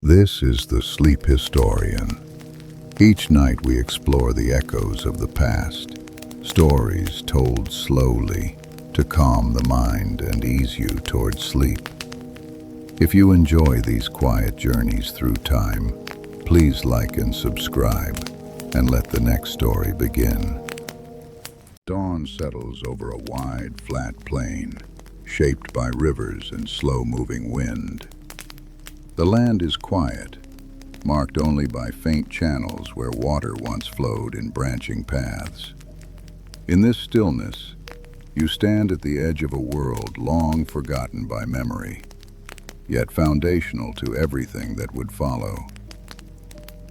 This is the Sleep Historian. Each night we explore the echoes of the past, stories told slowly to calm the mind and ease you towards sleep. If you enjoy these quiet journeys through time, please like and subscribe, and let the next story begin. Dawn settles over a wide, flat plain, shaped by rivers and slow-moving wind. The land is quiet, marked only by faint channels where water once flowed in branching paths. In this stillness, you stand at the edge of a world long forgotten by memory, yet foundational to everything that would follow.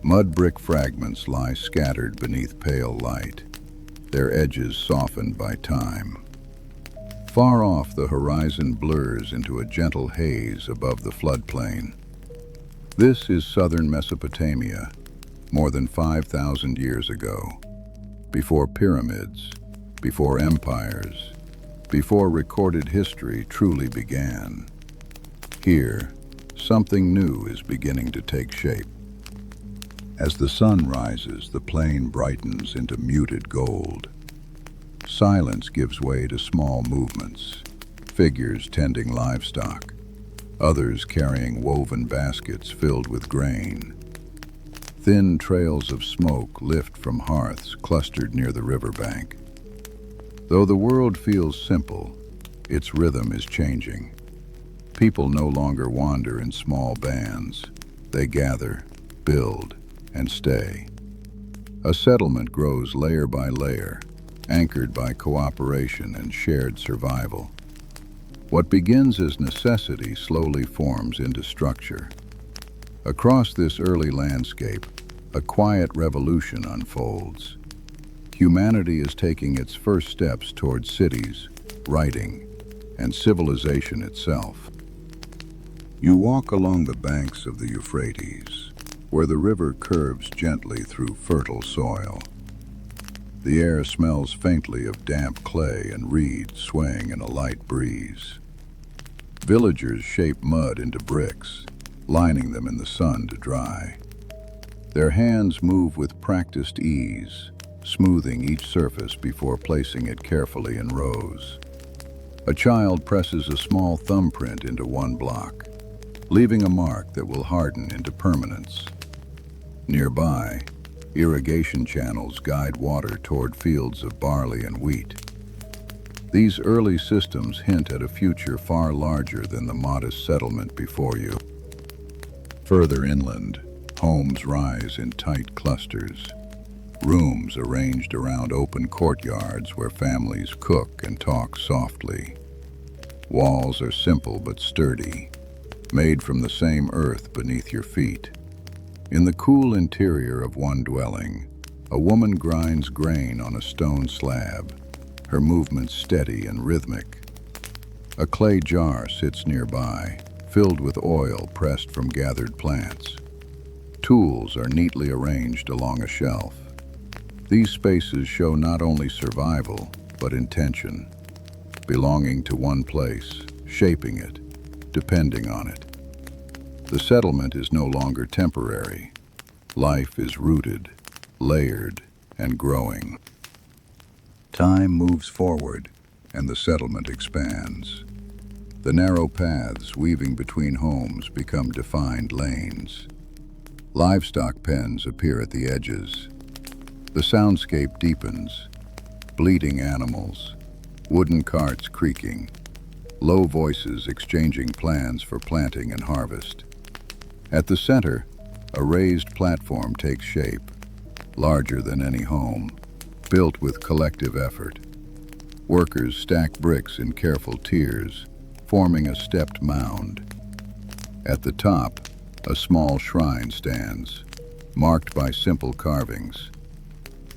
Mud brick fragments lie scattered beneath pale light, their edges softened by time. Far off, the horizon blurs into a gentle haze above the floodplain. This is southern Mesopotamia, more than 5,000 years ago, before pyramids, before empires, before recorded history truly began. Here, something new is beginning to take shape. As the sun rises, the plain brightens into muted gold. Silence gives way to small movements, figures tending livestock, others carrying woven baskets filled with grain. Thin trails of smoke lift from hearths clustered near the riverbank. Though the world feels simple, its rhythm is changing. People no longer wander in small bands. They gather, build, and stay. A settlement grows layer by layer, anchored by cooperation and shared survival. What begins as necessity slowly forms into structure. Across this early landscape, a quiet revolution unfolds. Humanity is taking its first steps towards cities, writing, and civilization itself. You walk along the banks of the Euphrates, where the river curves gently through fertile soil. The air smells faintly of damp clay and reeds swaying in a light breeze. Villagers shape mud into bricks, lining them in the sun to dry. Their hands move with practiced ease, smoothing each surface before placing it carefully in rows. A child presses a small thumbprint into one block, leaving a mark that will harden into permanence. Nearby, irrigation channels guide water toward fields of barley and wheat. These early systems hint at a future far larger than the modest settlement before you. Further inland, homes rise in tight clusters, rooms arranged around open courtyards where families cook and talk softly. Walls are simple but sturdy, made from the same earth beneath your feet. In the cool interior of one dwelling, a woman grinds grain on a stone slab, her movements steady and rhythmic. A clay jar sits nearby, filled with oil pressed from gathered plants. Tools are neatly arranged along a shelf. These spaces show not only survival, but intention, belonging to one place, shaping it, depending on it. The settlement is no longer temporary. Life is rooted, layered, and growing. Time moves forward, and the settlement expands. The narrow paths weaving between homes become defined lanes. Livestock pens appear at the edges. The soundscape deepens, bleating animals, wooden carts creaking, low voices exchanging plans for planting and harvest. At the center, a raised platform takes shape, larger than any home, built with collective effort. Workers stack bricks in careful tiers, forming a stepped mound. At the top, a small shrine stands, marked by simple carvings.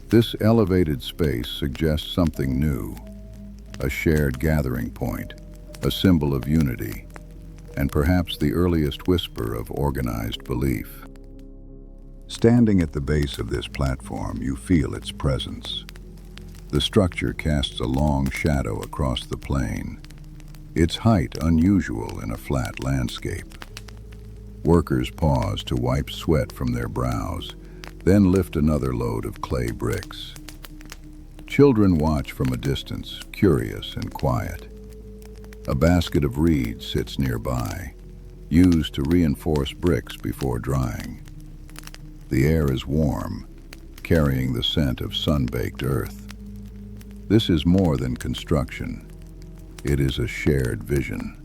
This elevated space suggests something new, a shared gathering point, a symbol of unity, and perhaps the earliest whisper of organized belief. Standing at the base of this platform, you feel its presence. The structure casts a long shadow across the plain, its height unusual in a flat landscape. Workers pause to wipe sweat from their brows, then lift another load of clay bricks. Children watch from a distance, curious and quiet. A basket of reeds sits nearby, used to reinforce bricks before drying. The air is warm, carrying the scent of sun-baked earth. This is more than construction. It is a shared vision.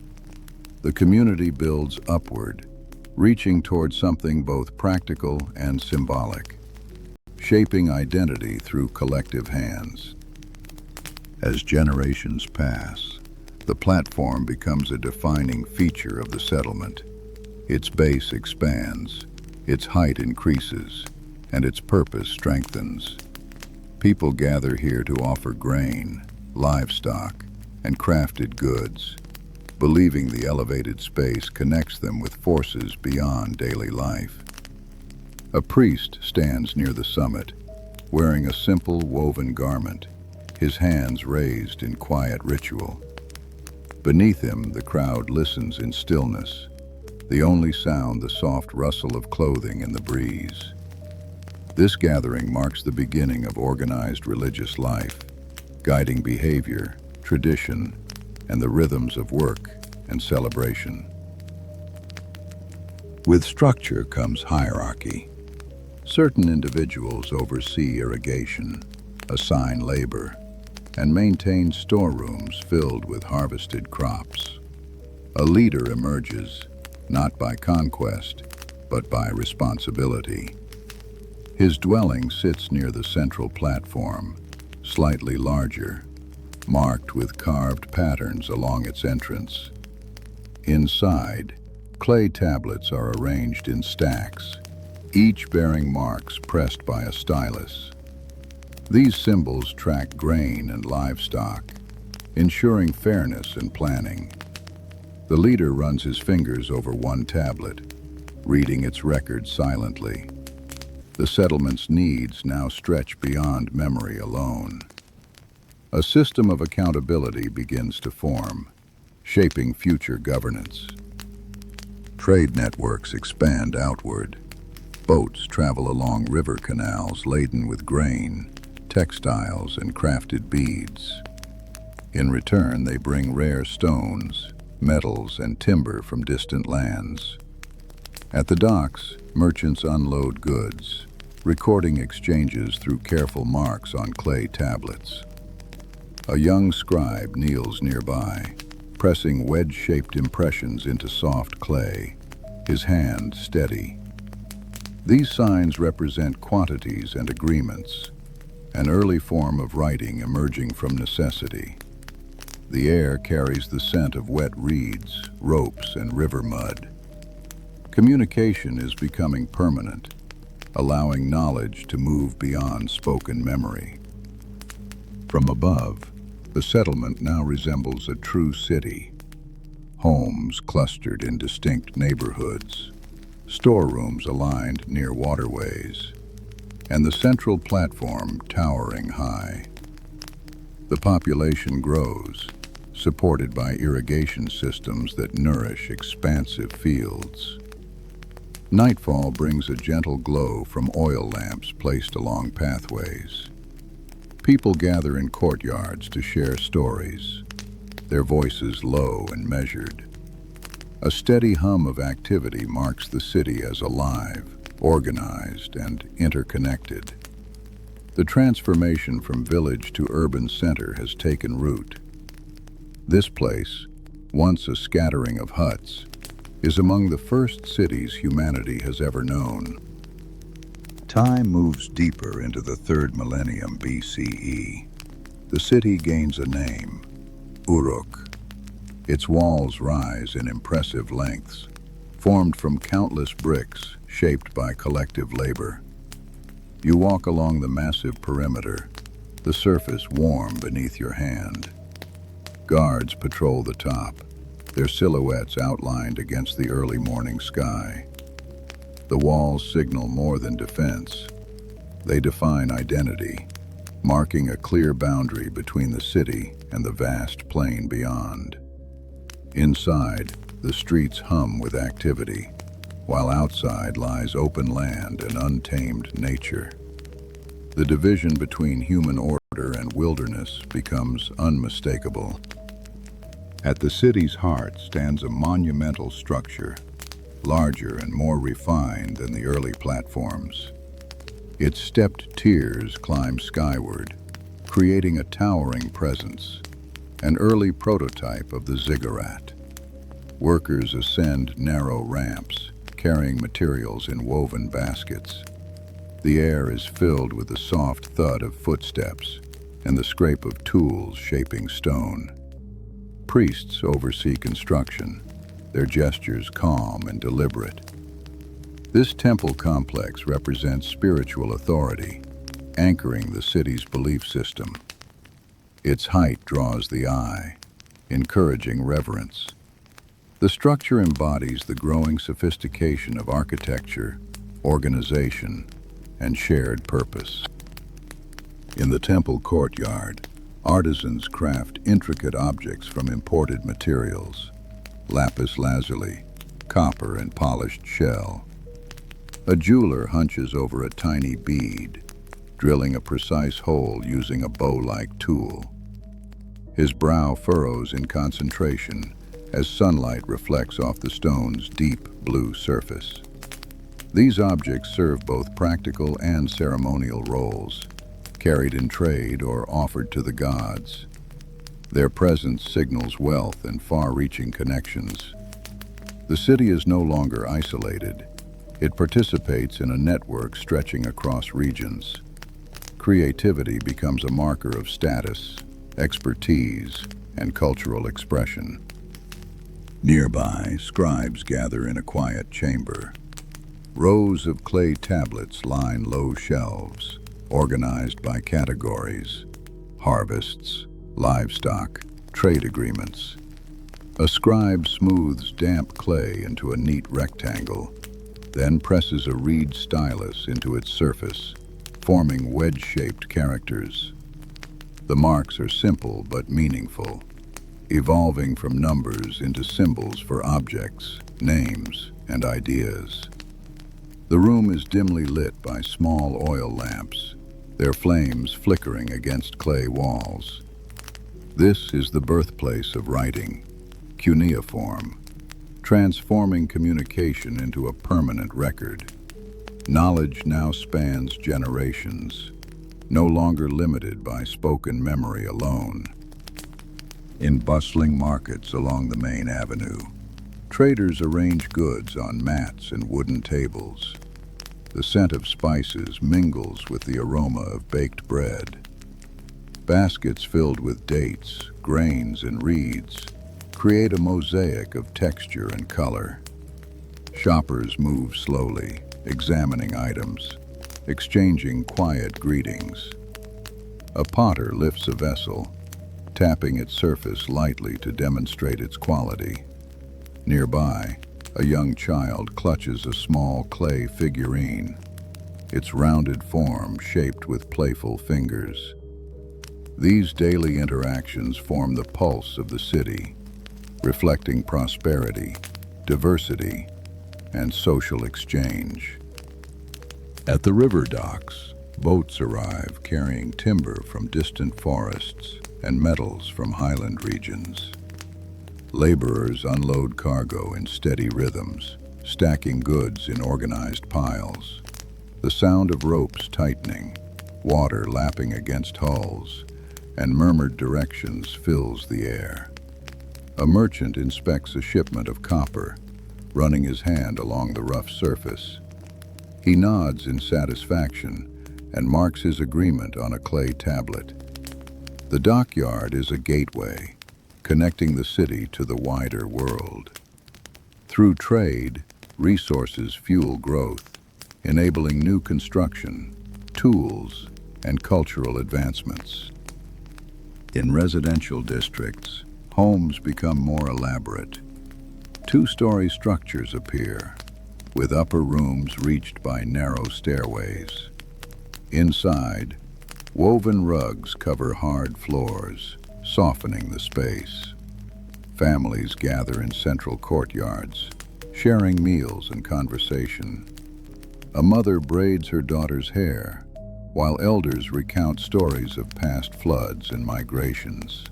The community builds upward, reaching toward something both practical and symbolic, shaping identity through collective hands. As generations pass, the platform becomes a defining feature of the settlement. Its base expands, its height increases, and its purpose strengthens. People gather here to offer grain, livestock, and crafted goods, believing the elevated space connects them with forces beyond daily life. A priest stands near the summit, wearing a simple woven garment, his hands raised in quiet ritual. Beneath him, the crowd listens in stillness, the only sound the soft rustle of clothing in the breeze. This gathering marks the beginning of organized religious life, guiding behavior, tradition, and the rhythms of work and celebration. With structure comes hierarchy. Certain individuals oversee irrigation, assign labor, and maintain storerooms filled with harvested crops. A leader emerges, not by conquest, but by responsibility. His dwelling sits near the central platform, slightly larger, marked with carved patterns along its entrance. Inside, clay tablets are arranged in stacks, each bearing marks pressed by a stylus. These symbols track grain and livestock, ensuring fairness and planning. The leader runs his fingers over one tablet, reading its records silently. The settlement's needs now stretch beyond memory alone. A system of accountability begins to form, shaping future governance. Trade networks expand outward. Boats travel along river canals laden with grain, textiles, and crafted beads. In return, they bring rare stones, metals, and timber from distant lands. At the docks, merchants unload goods, recording exchanges through careful marks on clay tablets. A young scribe kneels nearby, pressing wedge-shaped impressions into soft clay, his hand steady. These signs represent quantities and agreements, an early form of writing emerging from necessity. The air carries the scent of wet reeds, ropes, and river mud. Communication is becoming permanent, allowing knowledge to move beyond spoken memory. From above, the settlement now resembles a true city. Homes clustered in distinct neighborhoods, storerooms aligned near waterways, and the central platform towering high. The population grows, supported by irrigation systems that nourish expansive fields. Nightfall brings a gentle glow from oil lamps placed along pathways. People gather in courtyards to share stories, their voices low and measured. A steady hum of activity marks the city as alive, organized, and interconnected. The transformation from village to urban center has taken root. This place, once a scattering of huts, is among the first cities humanity has ever known. Time moves deeper into the 3rd millennium BCE. The city gains a name, Uruk. Its walls rise in impressive lengths, formed from countless bricks shaped by collective labor. You walk along the massive perimeter, the surface warm beneath your hand. Guards patrol the top, their silhouettes outlined against the early morning sky. The walls signal more than defense. They define identity, marking a clear boundary between the city and the vast plain beyond. Inside, the streets hum with activity. while outside lies open land and untamed nature. The division between human order and wilderness becomes unmistakable. At the city's heart stands a monumental structure, larger and more refined than the early platforms. Its stepped tiers climb skyward, creating a towering presence, an early prototype of the ziggurat. Workers ascend narrow ramps, carrying materials in woven baskets. The air is filled with the soft thud of footsteps and the scrape of tools shaping stone. Priests oversee construction, their gestures calm and deliberate. This temple complex represents spiritual authority, anchoring the city's belief system. Its height draws the eye, encouraging reverence. The structure embodies the growing sophistication of architecture, organization, and shared purpose. In the temple courtyard, artisans craft intricate objects from imported materials, lapis lazuli, copper, and polished shell. A jeweler hunches over a tiny bead, drilling a precise hole using a bow-like tool. His brow furrows in concentration as sunlight reflects off the stone's deep blue surface. These objects serve both practical and ceremonial roles, carried in trade or offered to the gods. Their presence signals wealth and far-reaching connections. The city is no longer isolated. It participates in a network stretching across regions. Creativity becomes a marker of status, expertise, and cultural expression. Nearby, scribes gather in a quiet chamber. Rows of clay tablets line low shelves, organized by categories: harvests, livestock, trade agreements. A scribe smooths damp clay into a neat rectangle, then presses a reed stylus into its surface, forming wedge-shaped characters. The marks are simple but meaningful, evolving from numbers into symbols for objects, names, and ideas. The room is dimly lit by small oil lamps, their flames flickering against clay walls. This is the birthplace of writing, cuneiform, transforming communication into a permanent record. Knowledge now spans generations, no longer limited by spoken memory alone. In bustling markets along the main avenue, traders arrange goods on mats and wooden tables. The scent of spices mingles with the aroma of baked bread. Baskets filled with dates, grains, and reeds create a mosaic of texture and color. Shoppers move slowly, examining items, exchanging quiet greetings. A potter lifts a vessel, tapping its surface lightly to demonstrate its quality. Nearby, a young child clutches a small clay figurine, its rounded form shaped with playful fingers. These daily interactions form the pulse of the city, reflecting prosperity, diversity, and social exchange. At the river docks, boats arrive carrying timber from distant forests and metals from highland regions. Laborers unload cargo in steady rhythms, stacking goods in organized piles. The sound of ropes tightening, water lapping against hulls, and murmured directions fills the air. A merchant inspects a shipment of copper, running his hand along the rough surface. He nods in satisfaction and marks his agreement on a clay tablet. The dockyard is a gateway, connecting the city to the wider world. Through trade, resources fuel growth, enabling new construction, tools, and cultural advancements. In residential districts, homes become more elaborate. Two-story structures appear, with upper rooms reached by narrow stairways. Inside, woven rugs cover hard floors, softening the space. Families gather in central courtyards, sharing meals and conversation. A mother braids her daughter's hair, while elders recount stories of past floods and migrations.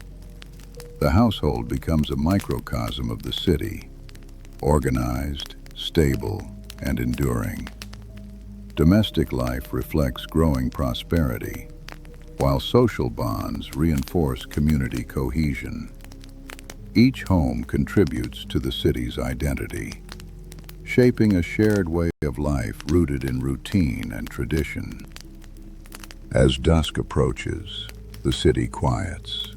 The household becomes a microcosm of the city, organized, stable, and enduring. Domestic life reflects growing prosperity, while social bonds reinforce community cohesion. Each home contributes to the city's identity, shaping a shared way of life rooted in routine and tradition. As dusk approaches, the city quiets.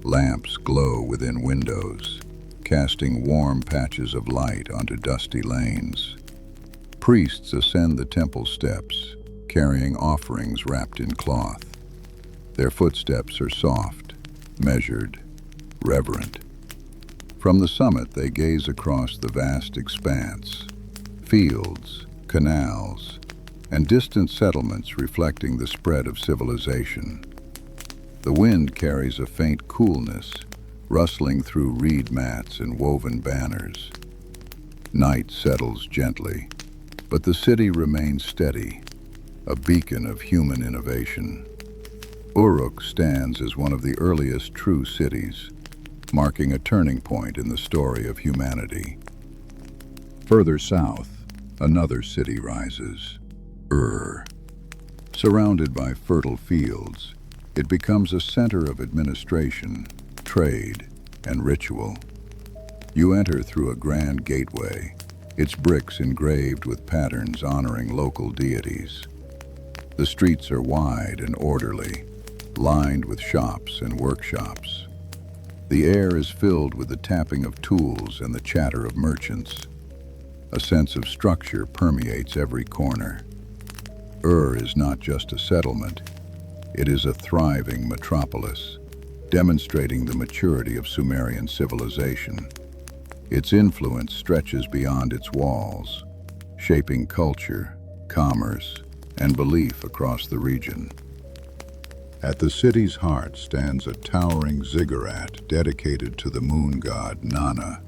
Lamps glow within windows, casting warm patches of light onto dusty lanes. Priests ascend the temple steps, carrying offerings wrapped in cloth. Their footsteps are soft, measured, reverent. From the summit, they gaze across the vast expanse, fields, canals, and distant settlements reflecting the spread of civilization. The wind carries a faint coolness, rustling through reed mats and woven banners. Night settles gently, but the city remains steady, a beacon of human innovation. Uruk stands as one of the earliest true cities, marking a turning point in the story of humanity. Further south, another city rises, Ur. Surrounded by fertile fields, it becomes a center of administration, trade, and ritual. You enter through a grand gateway, its bricks engraved with patterns honoring local deities. The streets are wide and orderly, lined with shops and workshops. The air is filled with the tapping of tools and the chatter of merchants. A sense of structure permeates every corner. Ur is not just a settlement, it is a thriving metropolis, demonstrating the maturity of Sumerian civilization. Its influence stretches beyond its walls, shaping culture, commerce, and belief across the region. At the city's heart stands a towering ziggurat dedicated to the moon god Nana.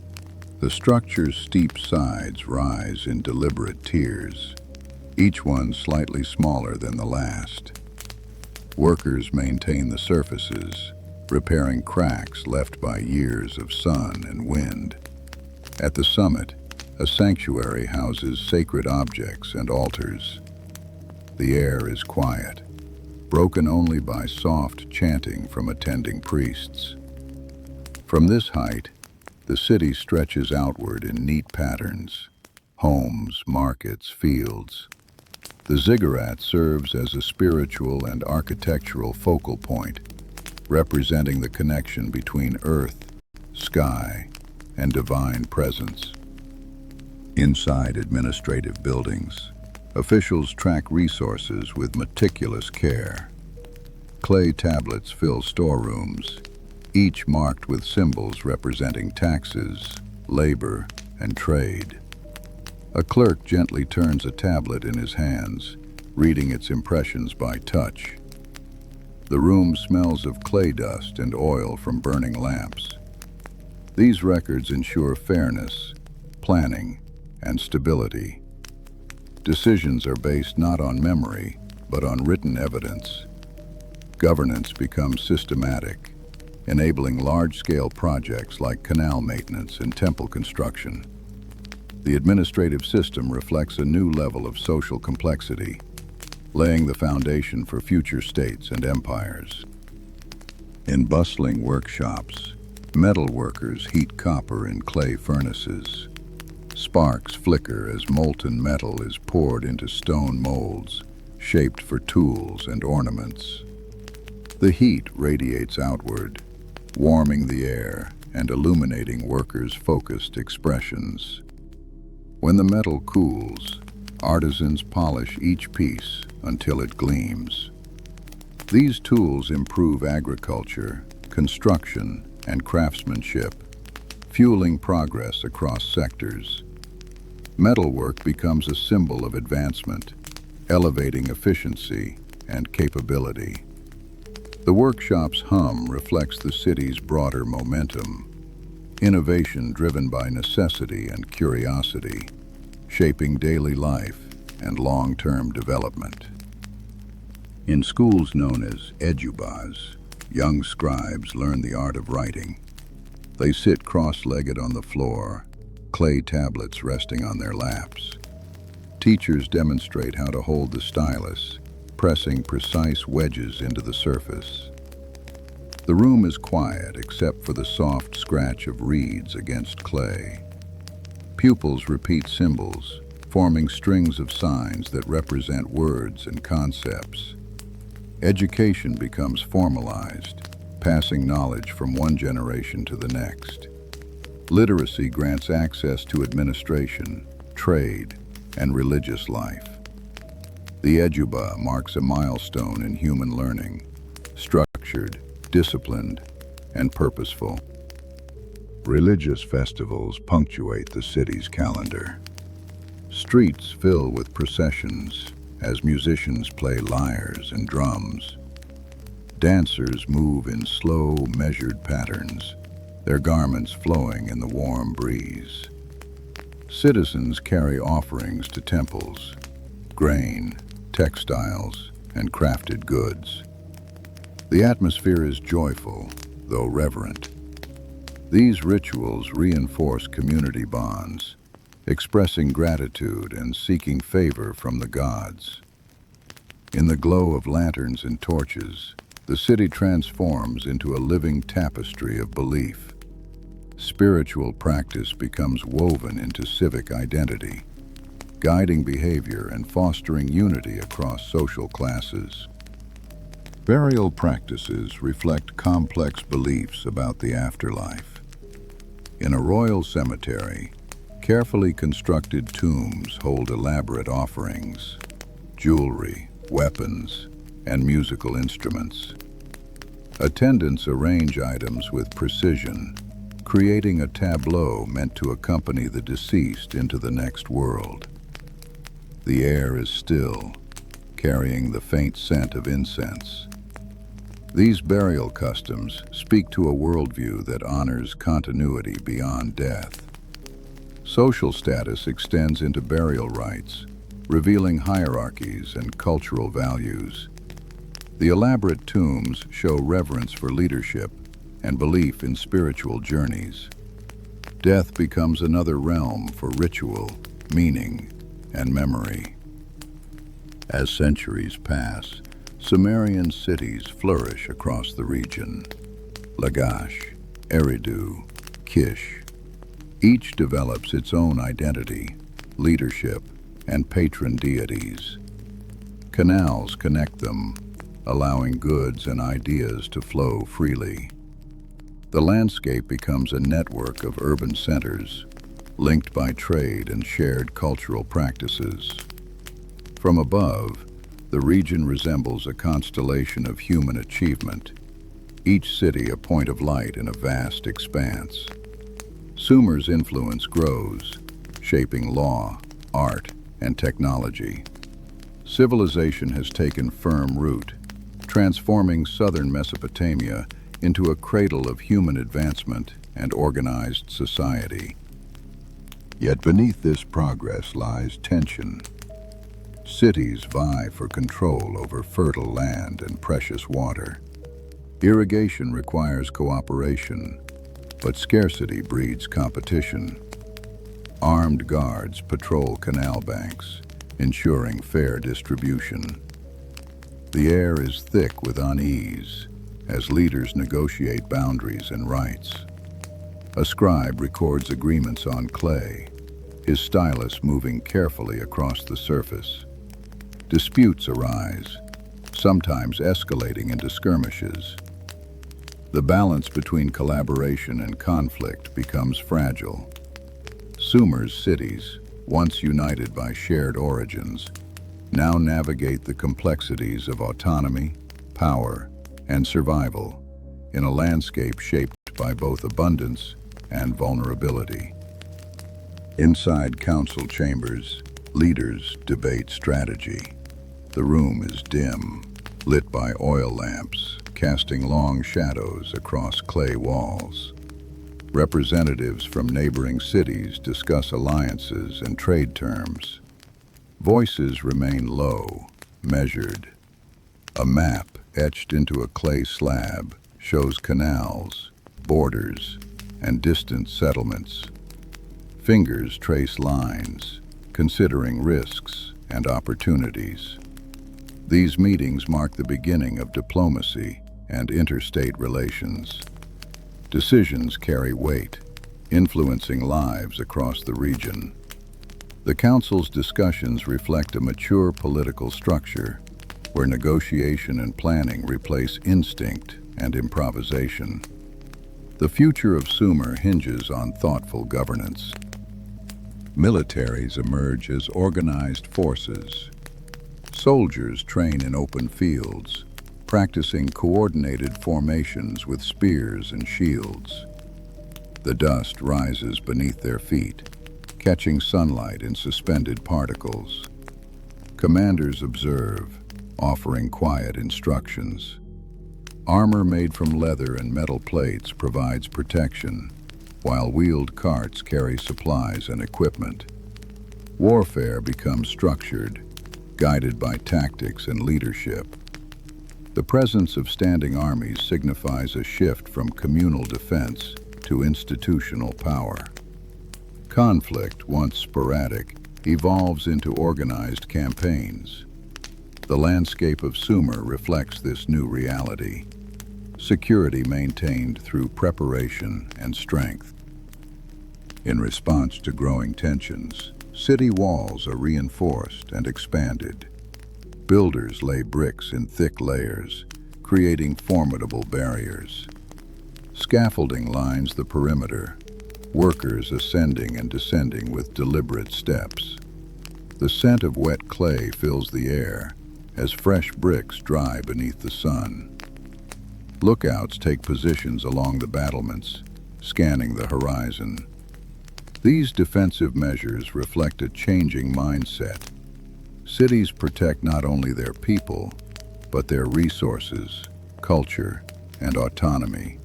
The structure's steep sides rise in deliberate tiers, each one slightly smaller than the last. Workers maintain the surfaces, repairing cracks left by years of sun and wind. At the summit, a sanctuary houses sacred objects and altars. The air is quiet, broken only by soft chanting from attending priests. From this height, the city stretches outward in neat patterns: homes, markets, fields. The ziggurat serves as a spiritual and architectural focal point, representing the connection between earth, sky, and divine presence. Inside administrative buildings, officials track resources with meticulous care. Clay tablets fill storerooms, each marked with symbols representing taxes, labor, and trade. A clerk gently turns a tablet in his hands, reading its impressions by touch. The room smells of clay dust and oil from burning lamps. These records ensure fairness, planning, and stability. Decisions are based not on memory, but on written evidence. Governance becomes systematic, enabling large-scale projects like canal maintenance and temple construction. The administrative system reflects a new level of social complexity, laying the foundation for future states and empires. In bustling workshops, metal workers heat copper in clay furnaces. Sparks flicker as molten metal is poured into stone molds, shaped for tools and ornaments. The heat radiates outward, warming the air and illuminating workers' focused expressions. When the metal cools, artisans polish each piece until it gleams. These tools improve agriculture, construction, and craftsmanship, fueling progress across sectors. Metalwork becomes a symbol of advancement, elevating efficiency and capability. The workshop's hum reflects the city's broader momentum, innovation driven by necessity and curiosity, shaping daily life and long-term development. In schools known as edubas, young scribes learn the art of writing. They sit cross-legged on the floor, clay tablets resting on their laps. Teachers demonstrate how to hold the stylus, pressing precise wedges into the surface. The room is quiet except for the soft scratch of reeds against clay. Pupils repeat symbols, forming strings of signs that represent words and concepts. Education becomes formalized, passing knowledge from one generation to the next. Literacy grants access to administration, trade, and religious life. The eduba marks a milestone in human learning, structured, disciplined, and purposeful. Religious festivals punctuate the city's calendar. Streets fill with processions as musicians play lyres and drums. Dancers move in slow, measured patterns, their garments flowing in the warm breeze. Citizens carry offerings to temples, grain, textiles, and crafted goods. The atmosphere is joyful, though reverent. These rituals reinforce community bonds, expressing gratitude and seeking favor from the gods. In the glow of lanterns and torches, the city transforms into a living tapestry of belief. Spiritual practice becomes woven into civic identity, guiding behavior and fostering unity across social classes. Burial practices reflect complex beliefs about the afterlife. In a royal cemetery, carefully constructed tombs hold elaborate offerings, jewelry, weapons, and musical instruments. Attendants arrange items with precision, creating a tableau meant to accompany the deceased into the next world. The air is still, carrying the faint scent of incense. These burial customs speak to a worldview that honors continuity beyond death. Social status extends into burial rites, revealing hierarchies and cultural values. The elaborate tombs show reverence for leadership and belief in spiritual journeys. Death becomes another realm for ritual, meaning, and memory. As centuries pass, Sumerian cities flourish across the region. Lagash, Eridu, Kish. Each develops its own identity, leadership, and patron deities. Canals connect them, allowing goods and ideas to flow freely. The landscape becomes a network of urban centers, linked by trade and shared cultural practices. From above, the region resembles a constellation of human achievement, each city a point of light in a vast expanse. Sumer's influence grows, shaping law, art, and technology. Civilization has taken firm root, transforming southern Mesopotamia into a cradle of human advancement and organized society. Yet beneath this progress lies tension. Cities vie for control over fertile land and precious water. Irrigation requires cooperation, but scarcity breeds competition. Armed guards patrol canal banks, ensuring fair distribution. The air is thick with unease as leaders negotiate boundaries and rights. A scribe records agreements on clay, his stylus moving carefully across the surface. Disputes arise, sometimes escalating into skirmishes. The balance between collaboration and conflict becomes fragile. Sumer's cities, once united by shared origins, now navigate the complexities of autonomy, power, and survival in a landscape shaped by both abundance and vulnerability. Inside council chambers, leaders debate strategy. The room is dim, lit by oil lamps, casting long shadows across clay walls. Representatives from neighboring cities discuss alliances and trade terms. Voices remain low, measured. A map etched into a clay slab shows canals, borders, and distant settlements. Fingers trace lines, considering risks and opportunities. These meetings mark the beginning of diplomacy and interstate relations. Decisions carry weight, influencing lives across the region. The Council's discussions reflect a mature political structure where negotiation and planning replace instinct and improvisation. The future of Sumer hinges on thoughtful governance. Militaries emerge as organized forces. Soldiers train in open fields, practicing coordinated formations with spears and shields. The dust rises beneath their feet, catching sunlight in suspended particles. Commanders observe, offering quiet instructions. Armor made from leather and metal plates provides protection, while wheeled carts carry supplies and equipment. Warfare becomes structured, guided by tactics and leadership. The presence of standing armies signifies a shift from communal defense to institutional power. Conflict, once sporadic, evolves into organized campaigns. The landscape of Sumer reflects this new reality. Security maintained through preparation and strength. In response to growing tensions, city walls are reinforced and expanded. Builders lay bricks in thick layers, creating formidable barriers. Scaffolding lines the perimeter, workers ascending and descending with deliberate steps. The scent of wet clay fills the air as fresh bricks dry beneath the sun. Lookouts take positions along the battlements, scanning the horizon. These defensive measures reflect a changing mindset. Cities protect not only their people, but their resources, culture, and autonomy.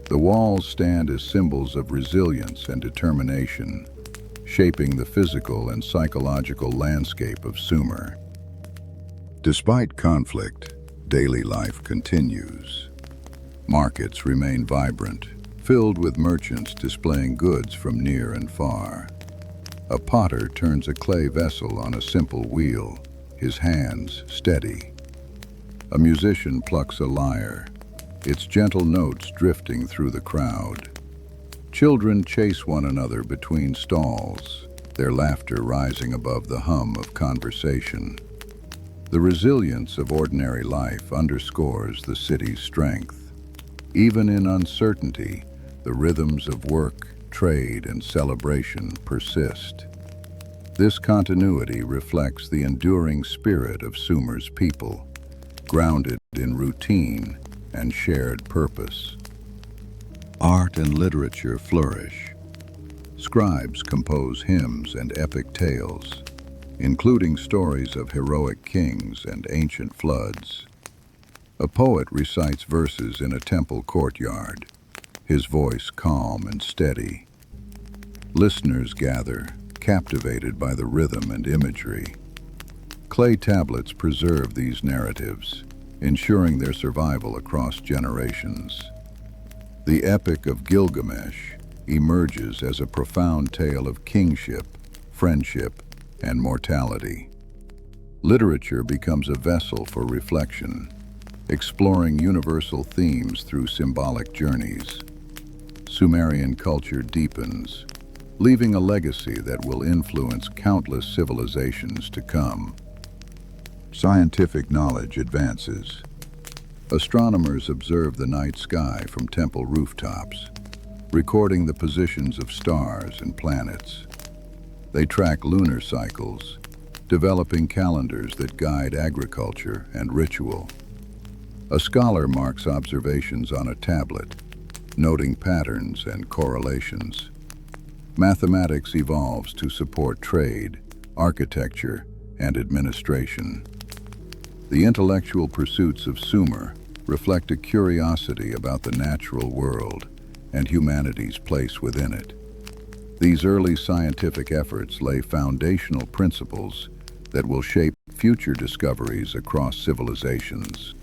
The walls stand as symbols of resilience and determination, shaping the physical and psychological landscape of Sumer. Despite conflict, daily life continues. Markets remain vibrant, filled with merchants displaying goods from near and far. A potter turns a clay vessel on a simple wheel, his hands steady. A musician plucks a lyre, its gentle notes drifting through the crowd. Children chase one another between stalls, their laughter rising above the hum of conversation. The resilience of ordinary life underscores the city's strength. Even in uncertainty, the rhythms of work, trade, and celebration persist. This continuity reflects the enduring spirit of Sumer's people, grounded in routine and shared purpose. Art and literature flourish. Scribes compose hymns and epic tales, including stories of heroic kings and ancient floods. A poet recites verses in a temple courtyard, his voice calm and steady. Listeners gather, captivated by the rhythm and imagery. Clay tablets preserve these narratives, ensuring their survival across generations. The Epic of Gilgamesh emerges as a profound tale of kingship, friendship, and mortality. Literature becomes a vessel for reflection, exploring universal themes through symbolic journeys. Sumerian culture deepens, leaving a legacy that will influence countless civilizations to come. Scientific knowledge advances. Astronomers observe the night sky from temple rooftops, recording the positions of stars and planets. They track lunar cycles, developing calendars that guide agriculture and ritual. A scholar marks observations on a tablet, noting patterns and correlations. Mathematics evolves to support trade, architecture, and administration. The intellectual pursuits of Sumer reflect a curiosity about the natural world and humanity's place within it. These early scientific efforts lay foundational principles that will shape future discoveries across civilizations.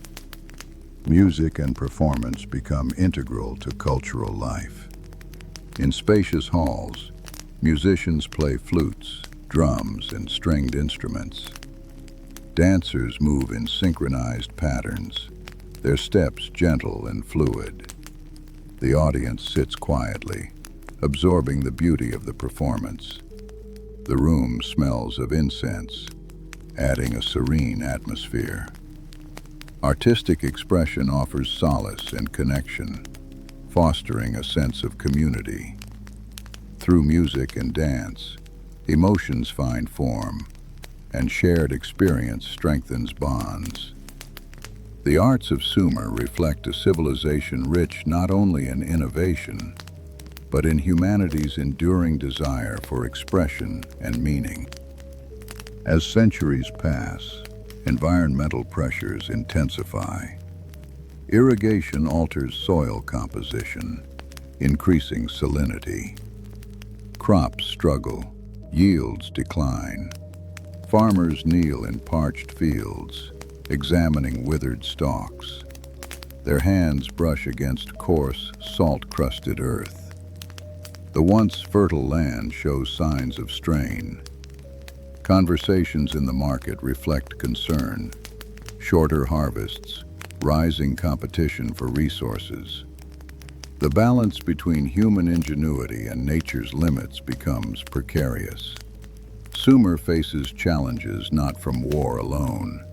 Music and performance become integral to cultural life. In spacious halls, musicians play flutes, drums, and stringed instruments. Dancers move in synchronized patterns, their steps gentle and fluid. The audience sits quietly, absorbing the beauty of the performance. The room smells of incense, adding a serene atmosphere. Artistic expression offers solace and connection, fostering a sense of community. Through music and dance, emotions find form, and shared experience strengthens bonds. The arts of Sumer reflect a civilization rich not only in innovation, but in humanity's enduring desire for expression and meaning. As centuries pass, environmental pressures intensify. Irrigation alters soil composition, increasing salinity. Crops struggle, yields decline. Farmers kneel in parched fields, examining withered stalks. Their hands brush against coarse, salt-crusted earth. The once fertile land shows signs of strain. Conversations in the market reflect concern. Shorter harvests, rising competition for resources. The balance between human ingenuity and nature's limits becomes precarious. Sumer faces challenges not from war alone,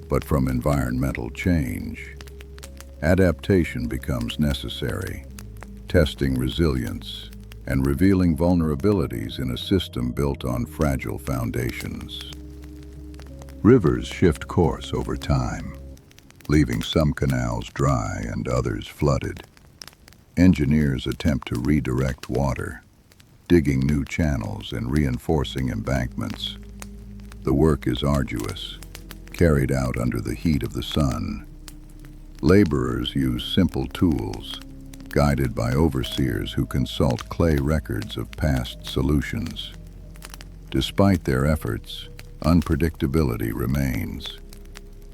but from environmental change. Adaptation becomes necessary, testing resilience and revealing vulnerabilities in a system built on fragile foundations. Rivers shift course over time, leaving some canals dry and others flooded. Engineers attempt to redirect water, digging new channels and reinforcing embankments. The work is arduous, carried out under the heat of the sun. Laborers use simple tools, guided by overseers who consult clay records of past solutions. Despite their efforts, unpredictability remains.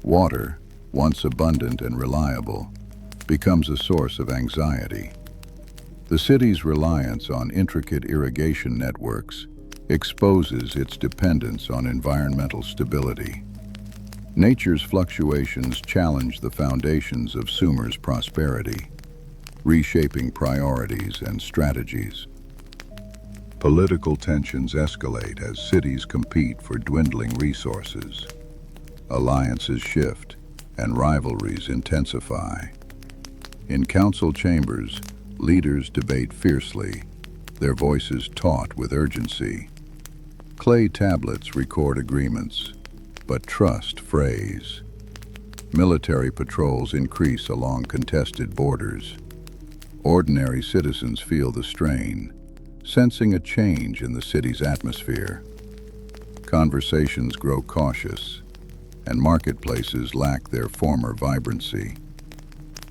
Water, once abundant and reliable, becomes a source of anxiety. The city's reliance on intricate irrigation networks exposes its dependence on environmental stability. Nature's fluctuations challenge the foundations of Sumer's prosperity, reshaping priorities and strategies. Political tensions escalate as cities compete for dwindling resources. Alliances shift and rivalries intensify. In council chambers, leaders debate fiercely, their voices taut with urgency. Clay tablets record agreements, but trust frays. Military patrols increase along contested borders. Ordinary citizens feel the strain, sensing a change in the city's atmosphere. Conversations grow cautious, and marketplaces lack their former vibrancy.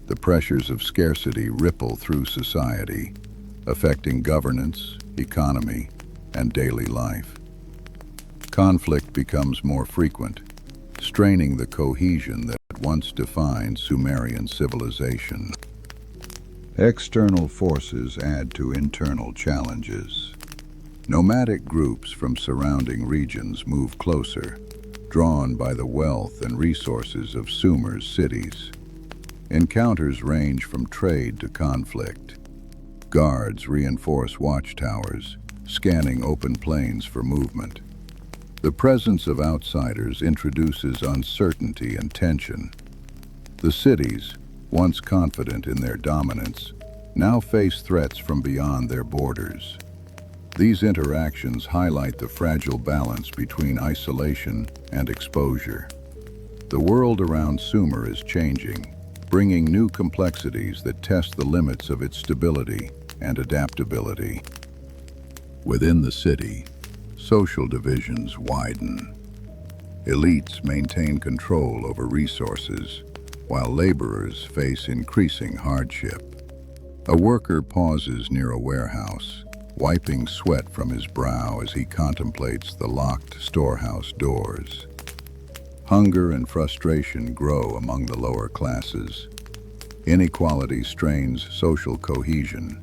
The pressures of scarcity ripple through society, affecting governance, economy, and daily life. Conflict becomes more frequent, straining the cohesion that once defined Sumerian civilization. External forces add to internal challenges. Nomadic groups from surrounding regions move closer, drawn by the wealth and resources of Sumer's cities. Encounters range from trade to conflict. Guards reinforce watchtowers, scanning open plains for movement. The presence of outsiders introduces uncertainty and tension. The cities, once confident in their dominance, now face threats from beyond their borders. These interactions highlight the fragile balance between isolation and exposure. The world around Sumer is changing, bringing new complexities that test the limits of its stability and adaptability. Within the city, social divisions widen. Elites maintain control over resources, while laborers face increasing hardship. A worker pauses near a warehouse, wiping sweat from his brow as he contemplates the locked storehouse doors. Hunger and frustration grow among the lower classes. Inequality strains social cohesion,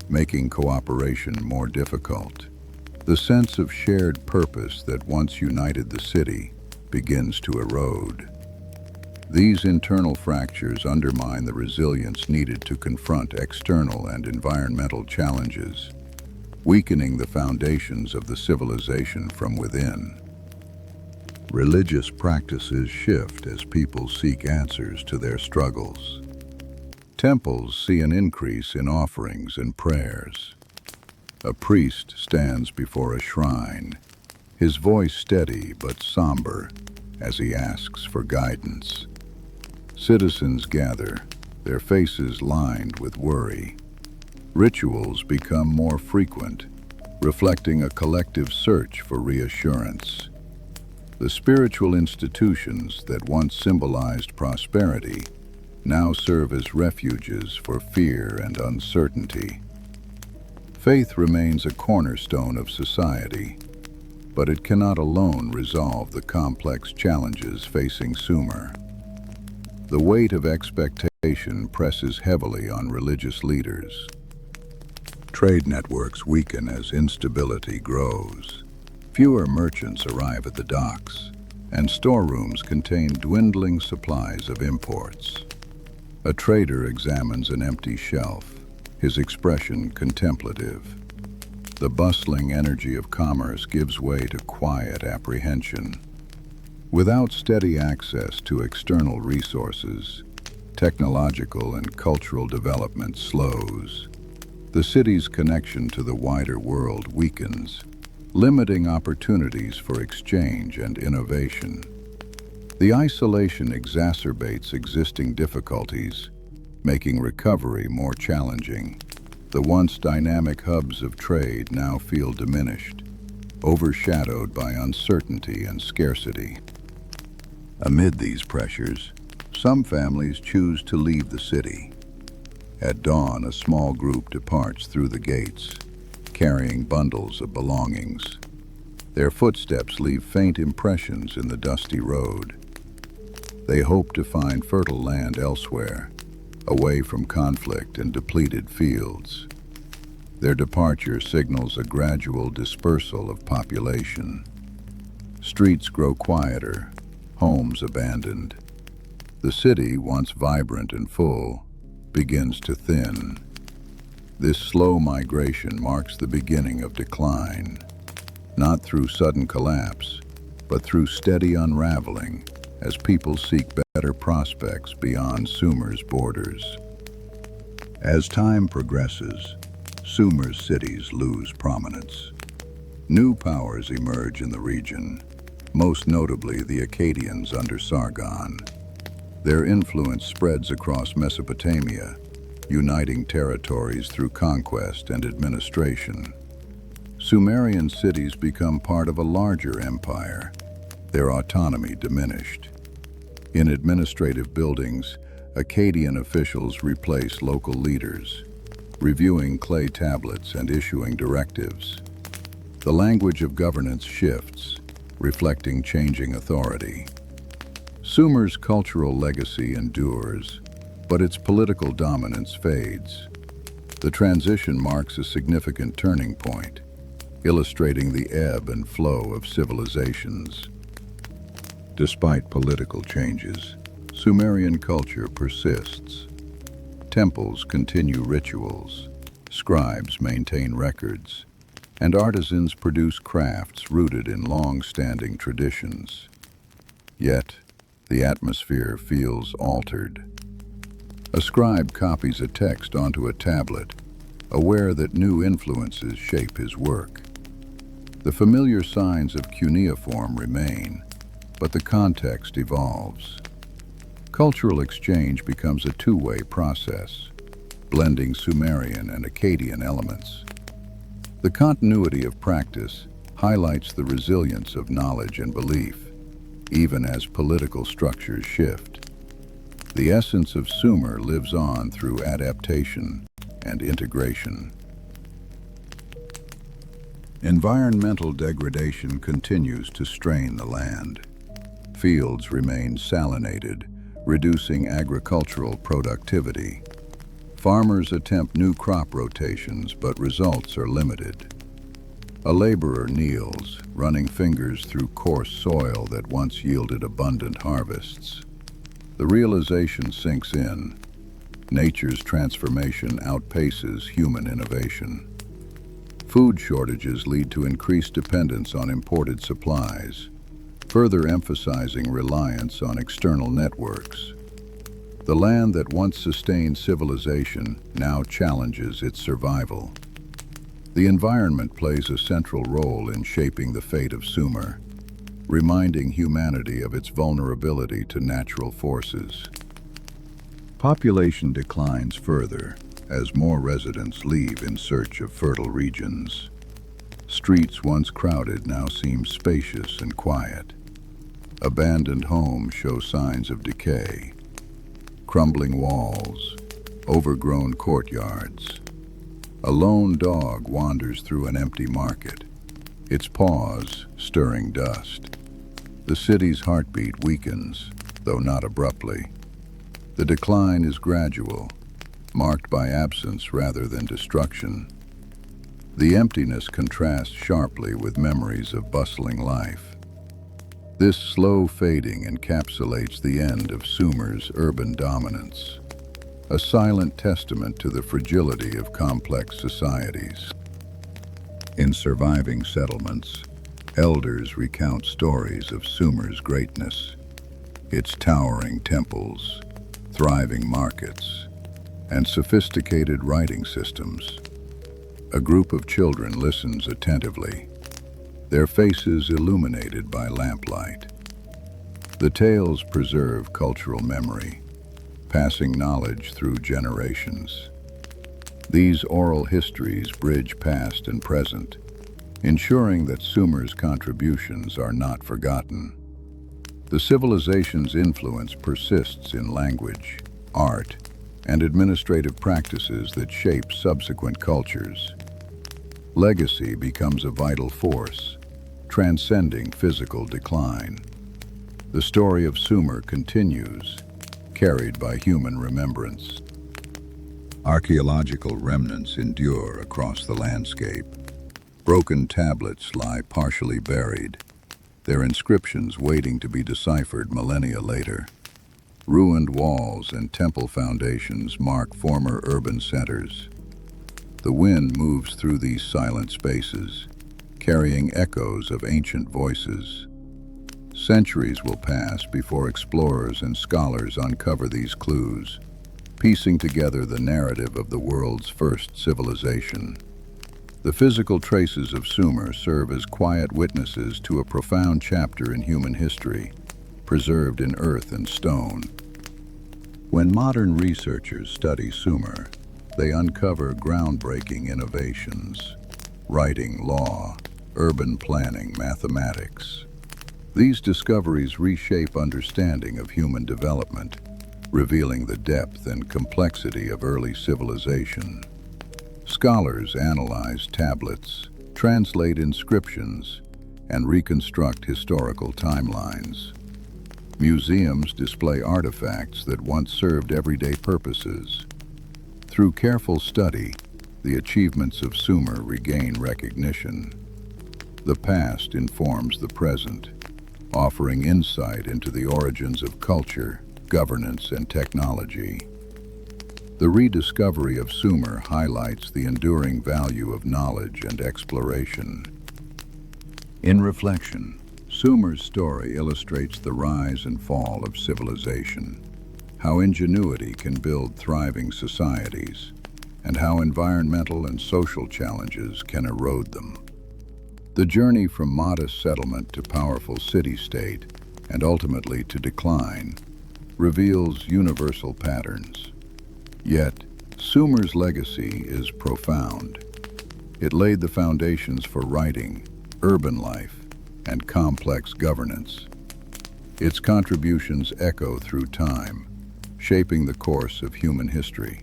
making cooperation more difficult. The sense of shared purpose that once united the city begins to erode. These internal fractures undermine the resilience needed to confront external and environmental challenges, weakening the foundations of the civilization from within. Religious practices shift as people seek answers to their struggles. Temples see an increase in offerings and prayers. A priest stands before a shrine, his voice steady but somber as he asks for guidance. Citizens gather, their faces lined with worry. Rituals become more frequent, reflecting a collective search for reassurance. The spiritual institutions that once symbolized prosperity now serve as refuges for fear and uncertainty. Faith remains a cornerstone of society, but it cannot alone resolve the complex challenges facing Sumer. The weight of expectation presses heavily on religious leaders. Trade networks weaken as instability grows. Fewer merchants arrive at the docks, and storerooms contain dwindling supplies of imports. A trader examines an empty shelf, his expression contemplative. The bustling energy of commerce gives way to quiet apprehension. Without steady access to external resources, technological and cultural development slows. The city's connection to the wider world weakens, limiting opportunities for exchange and innovation. The isolation exacerbates existing difficulties, making recovery more challenging. The once dynamic hubs of trade now feel diminished, overshadowed by uncertainty and scarcity. Amid these pressures, some families choose to leave the city. At dawn, a small group departs through the gates, carrying bundles of belongings. Their footsteps leave faint impressions in the dusty road. They hope to find fertile land elsewhere, away from conflict and depleted fields. Their departure signals a gradual dispersal of population. Streets grow quieter, homes abandoned. The city, once vibrant and full, begins to thin. This slow migration marks the beginning of decline, not through sudden collapse, but through steady unraveling as people seek better prospects beyond Sumer's borders. As time progresses, Sumer's cities lose prominence. New powers emerge in the region, most notably the Akkadians under Sargon. Their influence spreads across Mesopotamia, uniting territories through conquest and administration. Sumerian cities become part of a larger empire, their autonomy diminished. In administrative buildings, Akkadian officials replace local leaders, reviewing clay tablets and issuing directives. The language of governance shifts, reflecting changing authority. Sumer's cultural legacy endures, but its political dominance fades. The transition marks a significant turning point, illustrating the ebb and flow of civilizations. Despite political changes, Sumerian culture persists. Temples continue rituals, scribes maintain records, and artisans produce crafts rooted in long-standing traditions. Yet, the atmosphere feels altered. A scribe copies a text onto a tablet, aware that new influences shape his work. The familiar signs of cuneiform remain, but the context evolves. Cultural exchange becomes a two-way process, blending Sumerian and Akkadian elements. The continuity of practice highlights the resilience of knowledge and belief, even as political structures shift. The essence of Sumer lives on through adaptation, and integration. Environmental degradation continues to strain the land. Fields remain salinated, reducing agricultural productivity. Farmers attempt new crop rotations, but results are limited. A laborer kneels, running fingers through coarse soil that once yielded abundant harvests. The realization sinks in. Nature's transformation outpaces human innovation. Food shortages lead to increased dependence on imported supplies, further emphasizing reliance on external networks. The land that once sustained civilization now challenges its survival. The environment plays a central role in shaping the fate of Sumer, reminding humanity of its vulnerability to natural forces. Population declines further as more residents leave in search of fertile regions. Streets once crowded now seem spacious and quiet. Abandoned homes show signs of decay. Crumbling walls, overgrown courtyards. A lone dog wanders through an empty market, its paws stirring dust. The city's heartbeat weakens, though not abruptly. The decline is gradual, marked by absence rather than destruction. The emptiness contrasts sharply with memories of bustling life. This slow fading encapsulates the end of Sumer's urban dominance, a silent testament to the fragility of complex societies. In surviving settlements, elders recount stories of Sumer's greatness, its towering temples, thriving markets, and sophisticated writing systems. A group of children listens attentively, their faces illuminated by lamplight. The tales preserve cultural memory, passing knowledge through generations. These oral histories bridge past and present, ensuring that Sumer's contributions are not forgotten. The civilization's influence persists in language, art, and administrative practices that shape subsequent cultures. Legacy becomes a vital force, transcending physical decline. The story of Sumer continues, carried by human remembrance. Archaeological remnants endure across the landscape. Broken tablets lie partially buried, their inscriptions waiting to be deciphered millennia later. Ruined walls and temple foundations mark former urban centers. The wind moves through these silent spaces, carrying echoes of ancient voices. Centuries will pass before explorers and scholars uncover these clues, piecing together the narrative of the world's first civilization. The physical traces of Sumer serve as quiet witnesses to a profound chapter in human history, preserved in earth and stone. When modern researchers study Sumer, they uncover groundbreaking innovations: writing, law, urban planning, mathematics. These discoveries reshape understanding of human development, revealing the depth and complexity of early civilization. Scholars analyze tablets, translate inscriptions, and reconstruct historical timelines. Museums display artifacts that once served everyday purposes. Through careful study, the achievements of Sumer regain recognition. The past informs the present, offering insight into the origins of culture, governance, and technology. The rediscovery of Sumer highlights the enduring value of knowledge and exploration. In reflection, Sumer's story illustrates the rise and fall of civilization, how ingenuity can build thriving societies, and how environmental and social challenges can erode them. The journey from modest settlement to powerful city-state, and ultimately to decline, reveals universal patterns. Yet, Sumer's legacy is profound. It laid the foundations for writing, urban life, and complex governance. Its contributions echo through time, shaping the course of human history.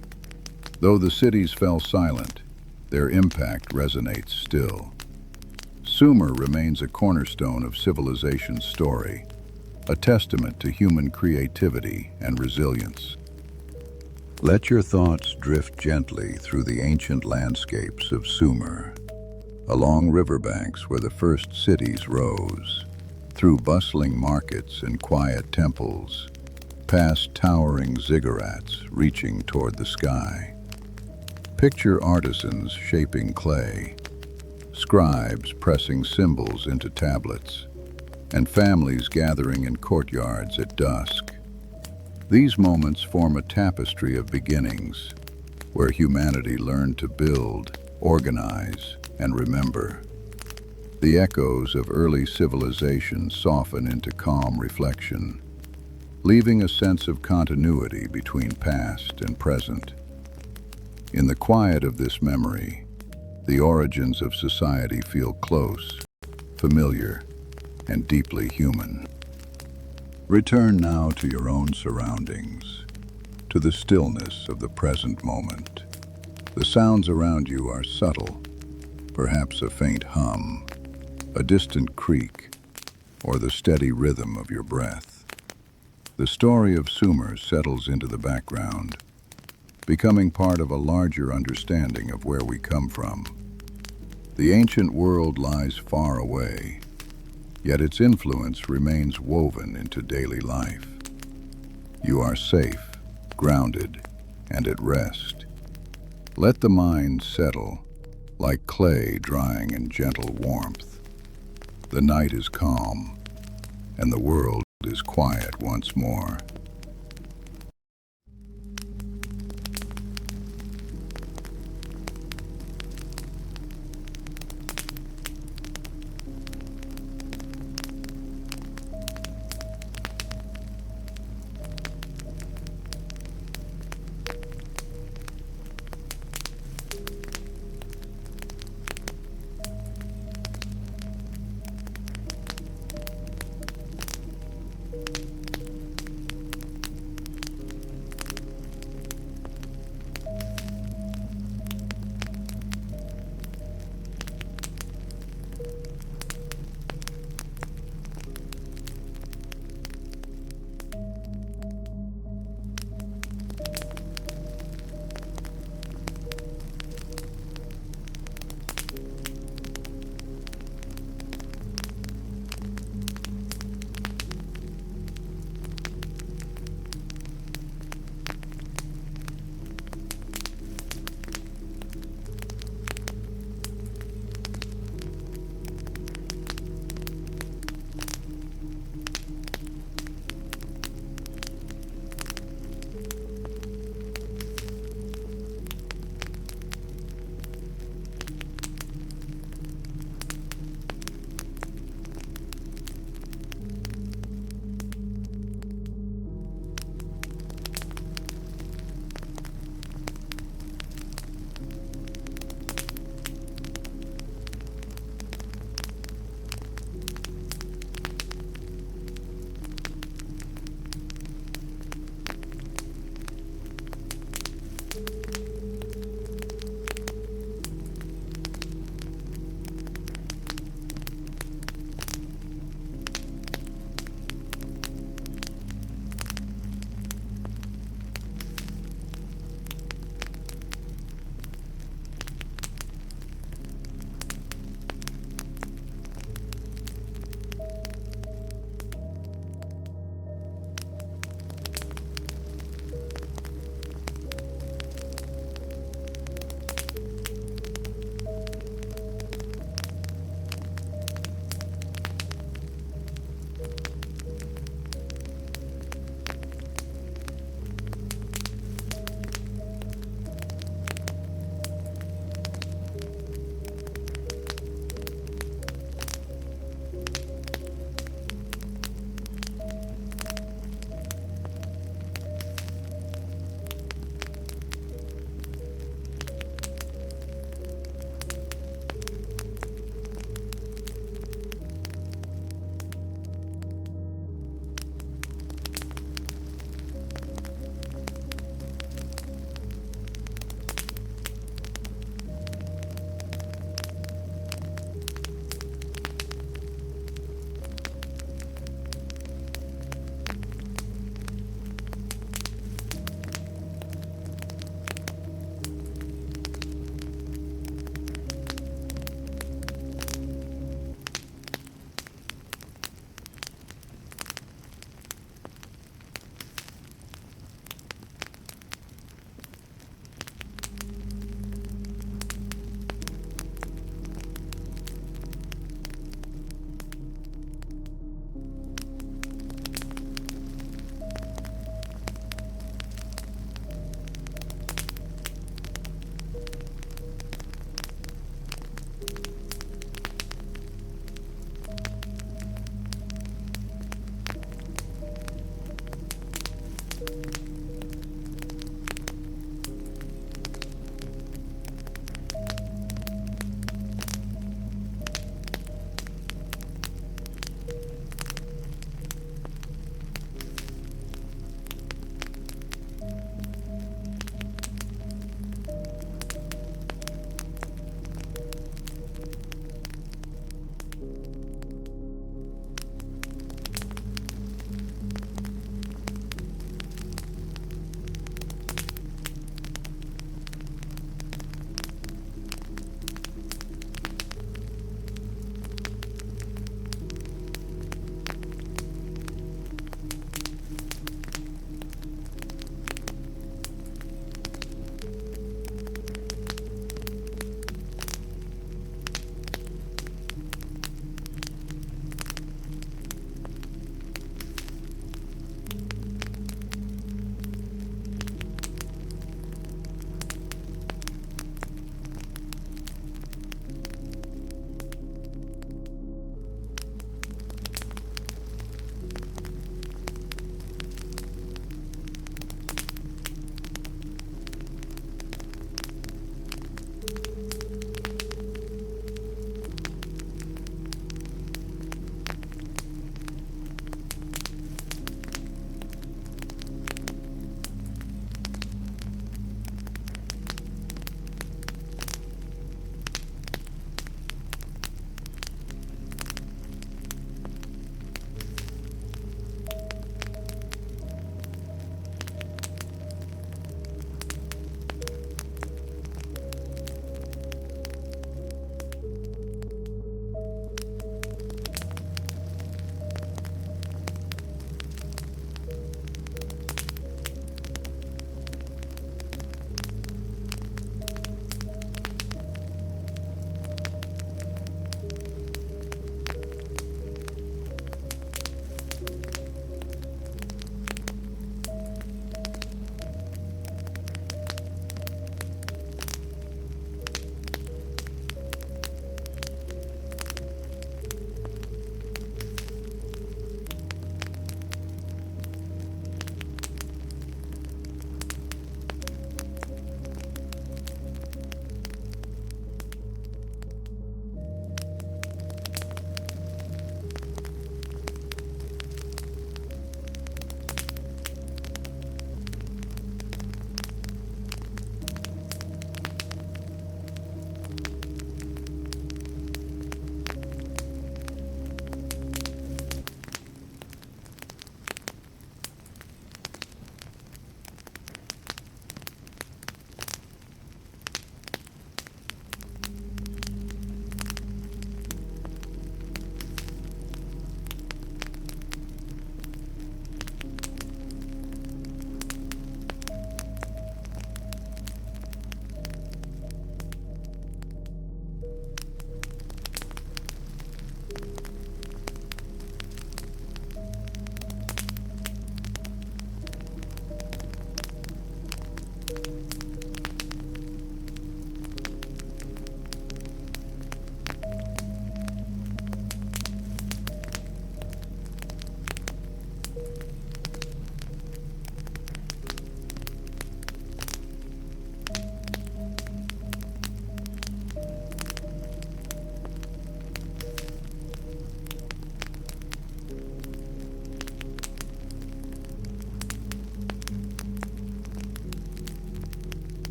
Though the cities fell silent, their impact resonates still. Sumer remains a cornerstone of civilization's story, a testament to human creativity and resilience. Let your thoughts drift gently through the ancient landscapes of Sumer, along riverbanks where the first cities rose, through bustling markets and quiet temples, past towering ziggurats reaching toward the sky. Picture artisans shaping clay, scribes pressing symbols into tablets, and families gathering in courtyards at dusk. These moments form a tapestry of beginnings, where humanity learned to build, organize, and remember. The echoes of early civilization soften into calm reflection, leaving a sense of continuity between past and present. In the quiet of this memory, the origins of society feel close, familiar, and deeply human. Return now to your own surroundings, to the stillness of the present moment. The sounds around you are subtle, perhaps a faint hum, a distant creak, or the steady rhythm of your breath. The story of Sumer settles into the background, becoming part of a larger understanding of where we come from. The ancient world lies far away, yet its influence remains woven into daily life. You are safe, grounded, and at rest. Let the mind settle, like clay drying in gentle warmth. The night is calm, and the world is quiet once more.